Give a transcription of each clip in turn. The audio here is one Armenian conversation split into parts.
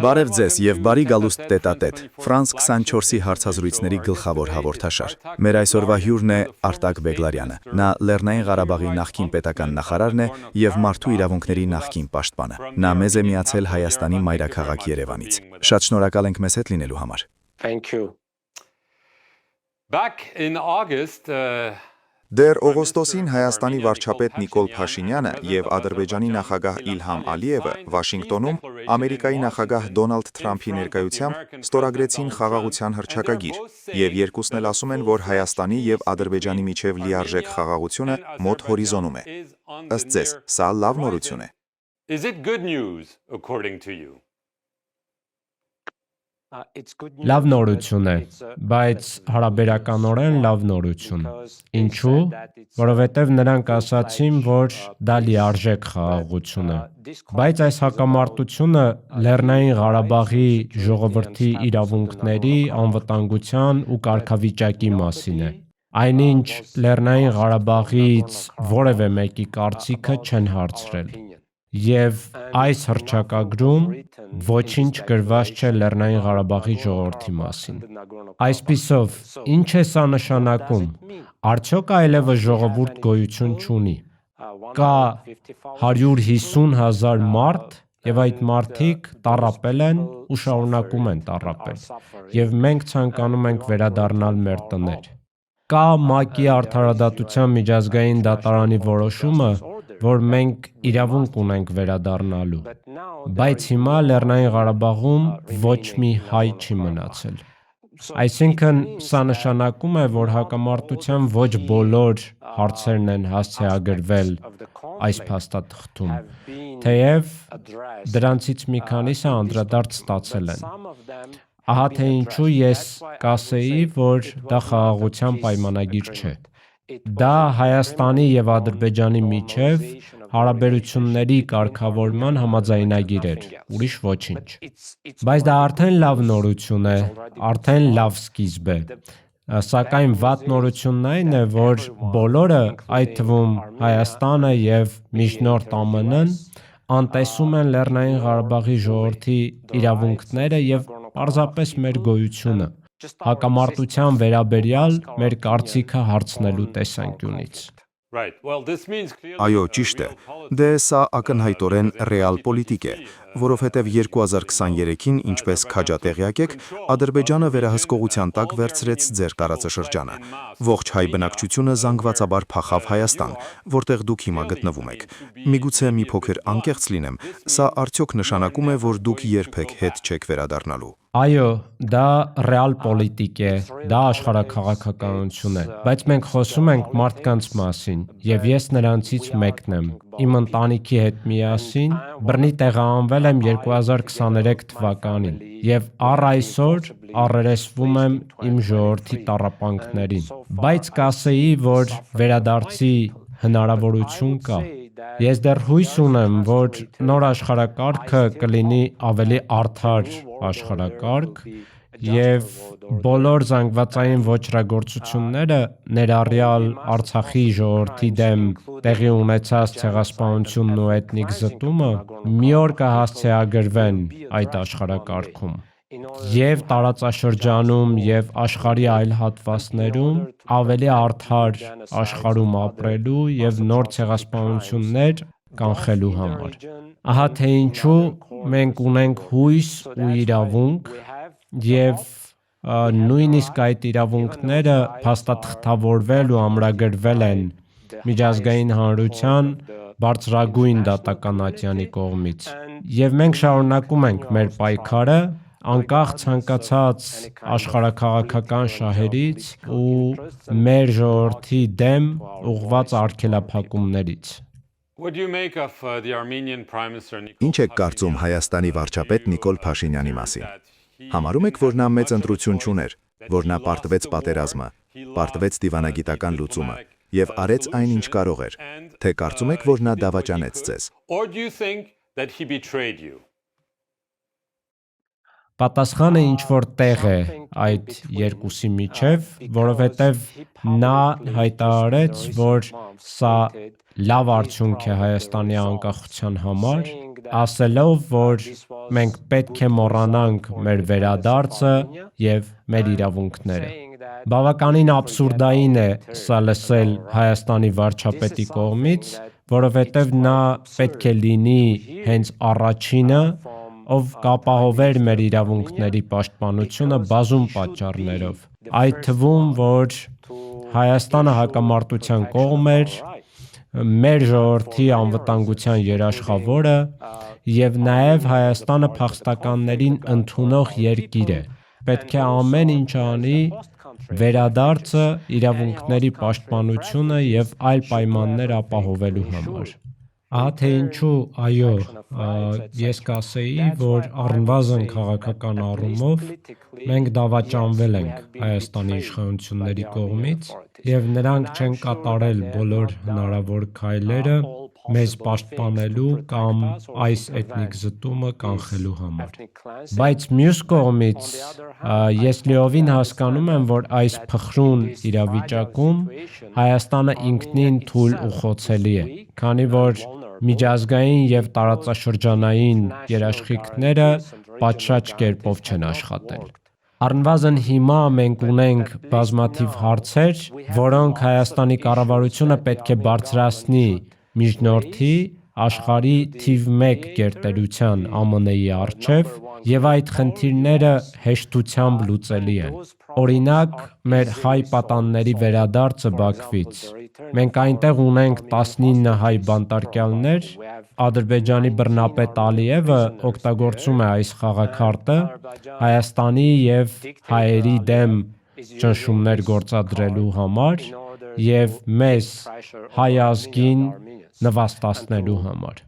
Բարև ձեզ եւ բարի գալուստ տետատետ, Ֆրանս 24-ի հարցազրույցների գլխավոր հաղորդաշար։ Մեր այսօրվա հյուրն է Արտակ Բեգլարյանը։ Նա Լեռնային Ղարաբաղի նախկին պետական նախարարն է եւ մարդու իրավունքների նախկին պաշտպանը։ Նա մեզ է միացել Հայաստանի մայրաքաղաք Երևանից։ Շատ շնորհակալ ենք մեզ հետ լինելու համար։ Thank you. Back in August, Դեռ օգոստոսին Հայաստանի վարչապետ Նիկոլ Փաշինյանը եւ Ադրբեջանի նախագահ Իլհամ Ալիևը Վաշինգտոնում Ամերիկայի նախագահ Դոնալդ Թրամփի ներկայությամբ ստորագրեցին խաղաղության հռչակագիր, եւ երկուսն էլ ասում են, որ Հայաստանի եւ Ադրբեջանի միջև լիարժեք խաղաղությունը մոտ հորիզոնում է։ Ըստ ձեզ, սա լավ նորություն է։ is it good news according to you? Լավ նորություն է, բայց հարաբերականորեն լավ նորություն։ Ինչու՞։ Որովհետև նրանք ասացին, որ դա լիարժեք խաղաղություն է։ Բայց այս հակամարտությունը Լեռնային Ղարաբաղի ժողովրդի իրավունքների, անվտանգության ու կարգավիճակի մասին է։ Այնինչ Լեռնային Ղարաբաղից որևէ մեկի կարծիքը չեն հարցրել։ Եվ այս հռչակագրում ոչինչ գրված չէ Լեռնային Ղարաբաղի ժողովրդի մասին։ Այսպիսով, ինչ է սա նշանակում։ Արդյոք այլևս ժողովուրդ գոյություն չունի։ Կա 150,000 մարդ, եւ այդ մարդիկ տառապել են ու շարունակում են տառապել։ Եվ մենք ցանկանում ենք վերադառնալ մեր տներ։ Կա ՄԱԿ-ի Արդարադատության միջազգային դատարանի որոշումը, որ մենք իրավունք ունենք վերադառնալու, բայց հիմա Լեռնային Ղարաբաղում ոչ մի հայ չի մնացել։ Այսինքն, սա նշանակում է, որ հակամարտության ոչ բոլոր հարցերն են հասցեագրվել այս փաստաթղթում, թեև դրանցից մի քանիսը անդրադարձ ստացել են։ Ահա թե ինչու ես կասեի, որ դա խաղաղության պայմանագիր չէ։ Դա Հայաստանի եւ Ադրբեջանի միջև հարաբերությունների կարգավորման համաձայնագիր էր, ուրիշ ոչինչ։ Բայց դա արդեն լավ նորություն է, արդեն լավ սկիզբ է։ Սակայն վատ նորությունն այն է, որ բոլորը, այդ թվում Հայաստանը եւ միջնորդ ԱՄՆ-ն, անտեսում են Լեռնային Ղարաբաղի ժողովրդի իրավունքները եւ պարզապես մեր գոյությունը։ Հակամարտության վերաբերյալ մեր կարծիքը հարցնելու տեսանկյունից։ Այո, ճիշտ է։ Դե սա ակնհայտորեն ռեալ պոլիտիկ է, որովհետև 2023-ին, ինչպես քաջատեղյակ եք, Ադրբեջանը վերահսկողության տակ վերցրեց ձեր տարածաշրջանը։ Ողջ հայ բնակչությունը զանգվածաբար փախավ Հայաստան, որտեղ դուք հիմա գտնվում եք։ Միգուցե մի փոքր անկեղծ լինեմ, սա արդյոք նշանակում է, որ դուք երբեք հետ չեք վերադառնալու։ Այո, դա ռեալ պոլիտիկ է, դա աշխարհաքաղաքականություն է, բայց մենք խոսում ենք մարդկանց մասին, եւ ես նրանցից մեկն եմ։ Իմ ընտանիքի հետ միասին բռնի տեղահանվել եմ 2023 թվականին եւ առ այսօր առերեսվում եմ իմ ժողովրդի տառապանքներին։ Բայց կասեի, որ վերադարձի հնարավորություն կա։ Ես դեռ հույս ունեմ, որ նոր աշխարհակարգը կլինի ավելի արդար աշխարհակարգ եւ բոլոր զանգվածային ոճրագործությունները, ներառյալ Արցախի ժողովրդի դեմ տեղի ունեցած ցեղասպանությունն ու էթնիկ զտումը, մի օր կհասցեագրվեն այդ աշխարհակարգում։ Եվ տարածաշրջանում եւ աշխարհի այլ հատվածներում ավելի արդար աշխարհում ապրելու եւ նոր ցեղասպանություններ կանխելու համար։ Ահա թե ինչու մենք ունենք հույս ու իրավունք եւ նույնիսկ այդ իրավունքները փաստաթղթավորվել ու ամրագրվել են միջազգային հանրության բարձրագույն դատական ատյանի կողմից։ Եվ մենք շարունակում ենք մեր պայքարը անկախ ցանկացած աշխարհաքաղաքական շահերից ու մեր ժողովրդի դեմ ուղղված արգելափակումներից։ Ինչ եք կարծում Հայաստանի վարչապետ Նիկոլ Փաշինյանի մասին։ Համարում եք, որ նա մեծ ընտրություն չուներ, որ նա պարտվեց պատերազմը, պարտվեց դիվանագիտական լուծումը եւ արեց այն, ինչ կարող էր, թե կարծում եք, որ նա դավաճանեց ձեզ։ Պատասխանը ինչ-որ տեղ է այդ երկուսի միջև, որովհետև նա հայտարարեց, որ սա լավ արդյունք է Հայաստանի անկախության համար, ասելով, որ մենք պետք է մոռանանք մեր վերադարձը եւ մեր իրավունքները։ Բավականին աբսուրդային է սա լսել Հայաստանի վարչապետի կողմից, որովհետև նա պետք է լինի հենց առաջինը, ով կապահովեր մեր իրավունքների պաշտպանությունը բազում պատճառներով։ Այդ թվում, որ Հայաստանը հակամարտության կողմ էր, մեր ժողովրդի անվտանգության երաշխավորը եւ նաեւ Հայաստանը փախստականներին ընդունող երկիր է։ Պետք է ամեն ինչ անի վերադարձը, իրավունքների պաշտպանությունը եւ այլ պայմաններ ապահովելու համար։ Ահա թե ինչու, այո, ես կասեի, որ առնվազն քաղաքական առումով մենք դավաճանվել ենք Հայաստանի իշխանությունների կողմից եւ նրանք չեն կատարել բոլոր հնարավոր քայլերը մեզ պաշտպանելու կամ այս էթնիկ զտումը կանխելու համար։ Բայց մյուս կողմից ես լիովին հասկանում եմ, որ այս փխրուն իրավիճակում Հայաստանը ինքնին թույլ ու խոցելի է, քանի որ միջազգային եւ տարածաշրջանային երաշխիքները պատշաճ կերպով չեն աշխատել։ Առնվազն հիմա մենք ունենք բազմաթիվ հարցեր, որոնք Հայաստանի կառավարությունը պետք է բարձրացնի միջնորդի աշխարհի թիվ 1 գերտերության ԱՄՆ-ի առջև եւ այդ խնդիրները հեշտությամբ լուծելի են։ Օրինակ, մեր հայ պատանների վերադարձը Բաքվից։ Մենք այնտեղ ունենք 19 հայ բանտարկյալներ, Ադրբեջանի բռնապետ Ալիևը օգտագործում է այս խաղաքարտը Հայաստանի եւ հայերի դեմ ճնշումներ գործադրելու համար եւ մեզ հայ ազգին նվաստացնելու համար։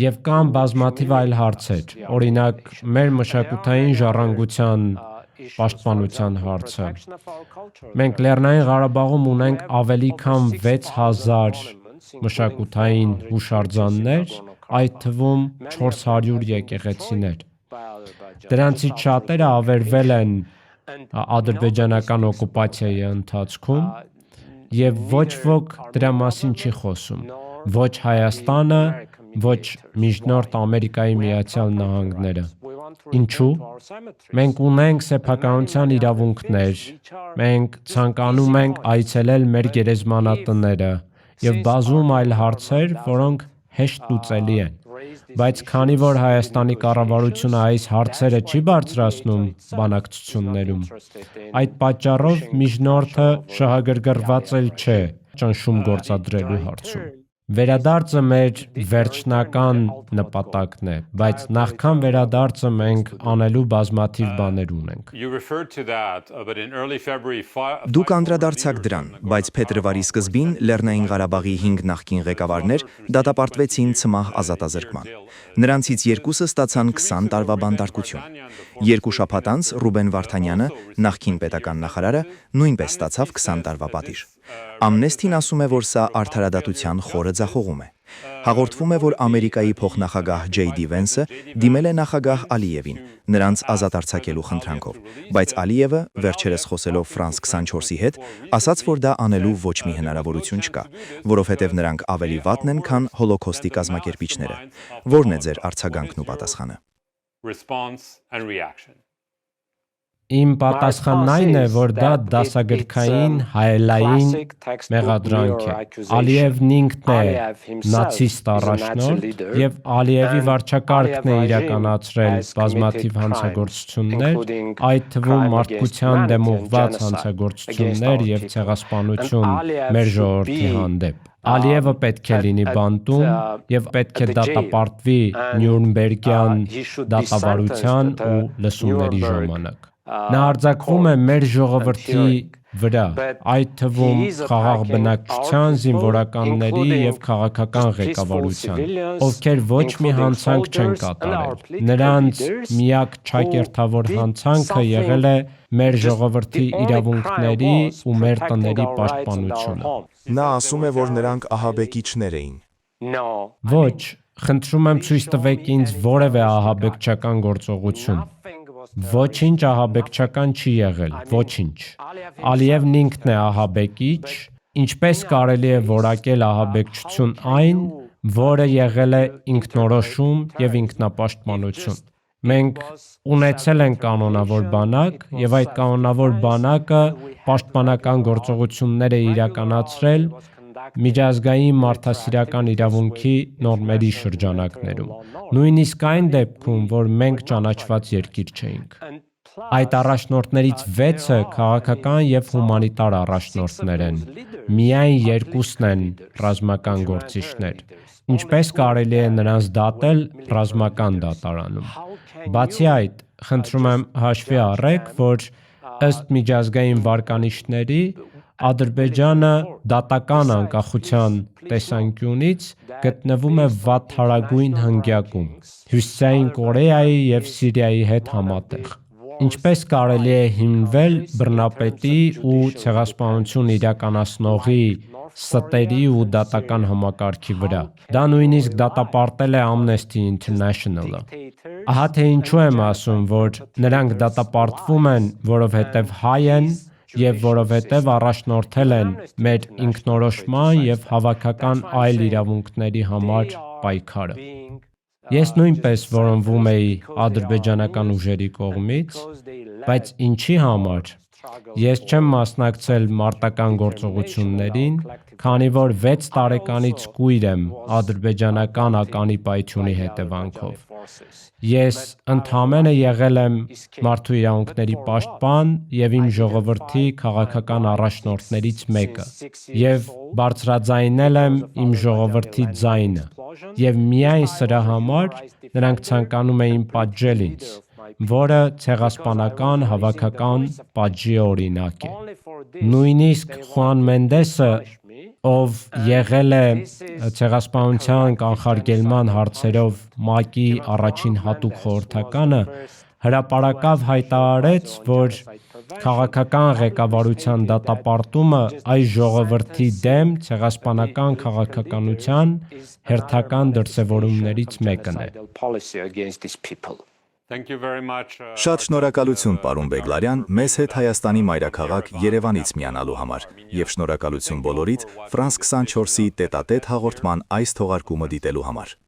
Եվ կան բազմաթիվ այլ հարցեր, օրինակ մեր մշակութային ժառանգության պաշտպանության հարցը։ Մենք Լեռնային Ղարաբաղում ունենք ավելի քան 6000 մշակութային հուշարձաններ, այդ թվում 400 եկեղեցիներ։ Դրանցից շատերը ավերվել են ադրբեջանական օկուպացիայի ընթացքում եւ ոչ ոք դրա մասին չի խոսում։ Ոչ Հայաստանը, ոչ միջնորդ Ամերիկայի Միացյալ Նահանգները։ Ինչու՞։ Մենք ունենք սեփականության իրավունքներ, մենք ցանկանում ենք այցելել մեր գերեզմանատները եւ բազում այլ հարցեր, որոնք հեշտ լուծելի են։ Բայց քանի որ Հայաստանի կառավարությունը այս հարցերը չի բարձրացնում բանակցություններում, այդ պատճառով միջնորդը շահագրգռված էլ չէ ճնշում գործադրելու հարցում։ Վերադարձը մեր վերջնական նպատակն է, բայց նախքան վերադարձը մենք անելու բազմաթիվ բաներ ունենք։ Դուք անդրադարձաք դրան, բայց փետրվարի սկզբին Լեռնային Ղարաբաղի 5 նախկին ղեկավարներ դատապարտվեցին ցմահ ազատազրկման։ Նրանցից երկուսը ստացան 20 տարվա բանտարկություն։ 2 շաբաթ անց Ռուբեն Վարդանյանը, նախկին պետական նախարարը, նույնպես ստացավ 20 տարվա պատիժ։ Ամնեստին ասում է, որ սա արդարադատության խորը ձախողում է։ Հաղորդվում է, որ Ամերիկայի փոխնախագահ J.D. Vance-ը դիմել է նախագահ Ալիևին, նրանց ազատ արձակելու խնդրանքով, բայց Ալիևը, վերջերս խոսելով France 24-ի հետ, ասաց, որ դա անելու ոչ մի հնարավորություն չկա, որովհետև նրանք ավելի վատն են, քան հոլոքոստի կազմակերպիչները։ Որն է ձեր արձագանքն ու պատասխանը։ Իմ պատասխանն այն է, որ դա դասագրքային հայելային մեղադրանք է։ Ալիևն ինքն է նացիստ առաջնորդ եւ Ալիևի վարչակարգն է իրականացրել բազմաթիվ հանցագործություններ, այդ թվում մարդկության դեմ ուղղված հանցագործություններ եւ ցեղասպանություն մեր ժողովրդի հանդեպ։ Ալիևը պետք է լինի բանտում եւ պետք է դատապարտվի Նյուրնբերգյան դատավարության ու լսումների ժամանակ։ Նա արձակվում է մեր ժողովրդի վրա, այդ թվում խաղաղ բնակչության, զինվորականների եւ քաղաքական ղեկավարության, ովքեր ոչ մի հանցանք չեն կատարել։ Նրանց միակ չակերտավոր հանցանքը եղել է մեր ժողովրդի իրավունքների ու մեր տների պաշտպանությունը։ Նա ասում է, որ նրանք ահաբեկիչներ էին։ Ոչ, խնդրում եմ ցույց տվեք ինձ որևէ ահաբեկչական գործողություն։ Ոչինչ ահաբեկչական չի եղել, ոչինչ։ Ալիևն ինքն է ահաբեկիչ, ինչպես կարելի է որակել ահաբեկչություն այն, որը եղել է ինքնորոշում եւ ինքնապաշտպանություն։ Մենք ունեցել ենք կանոնավոր բանակ եւ այդ կանոնավոր բանակը պաշտպանական գործողություններ է իրականացրել միջազգային մարդասիրական իրավունքի նորմերի շրջանակներում։ Նույնիսկ այն դեպքում, որ մենք ճանաչված երկիր չէինք։ Այդ առաջնորդներից 6-ը քաղաքական եւ հումանիտար առաջնորդներ են։ Միայն 2-ն են ռազմական գործիչներ։ Ինչպես կարելի է նրանց դատել ռազմական դատարանում։ Բացի այդ, խնդրում եմ հաշվի առեք, որ ըստ միջազգային վարկանիշների Ադրբեջանը դատական անկախության տեսանկյունից գտնվում է վատթարագույն հնգյակում, Հյուսիսային Կորեայի եւ Սիրիայի հետ համատեղ։ Ինչպես կարելի է հիմնվել բռնապետի ու ցեղասպանություն իրականացնողի ստերի ու դատական համակարգի վրա։ Դա նույնիսկ դատապարտել է Amnesty International-ը։ Ահա թե ինչու եմ ասում, որ նրանք դատապարտվում են, որովհետև հայ են եւ որովհետև առաջնորդել են մեր ինքնորոշման եւ հավաքական այլ իրավունքների համար պայքարը։ Ես նույնպես որոնվում էի ադրբեջանական ուժերի կողմից, բայց ինչի համար։ Ես չեմ մասնակցել մարտական գործողություններին, քանի որ 6 տարեկանից կույր եմ ադրբեջանական ականի պայթյունի հետևանքով։ Ես ընդհանրապես եղել եմ մարդու իրավունքների պաշտպան եւ իմ ժողովրդի քաղաքական առաջնորդներից մեկը եւ բարձրաձայնել եմ իմ ժողովրդի ձայնը եւ միայն սրա համար նրանք ցանկանում էին պատժել ինձ, որը ցեղասպանական հավաքական պատժի օրինակ է։ Նույնիսկ Խուան Մենդեսը, ով եղել է ցեղասպանության կանխարգելման հարցերով ՄԱԿ-ի առաջին հատուկ խորհրդականը, հրապարակավ հայտարարեց, որ քաղաքական ղեկավարության դատապարտումը այս ժողովրդի դեմ ցեղասպանական քաղաքականության հերթական դրսևորումներից մեկն է։ Thank you very much. Շատ շնորհակալություն, պարոն Բեգլարյան, մեզ հետ Հայաստանի մայրաքաղաք Երևանից միանալու համար եւ շնորհակալություն բոլորիդ France 24-ի տետատետ հաղորդման այս թողարկումը դիտելու համար։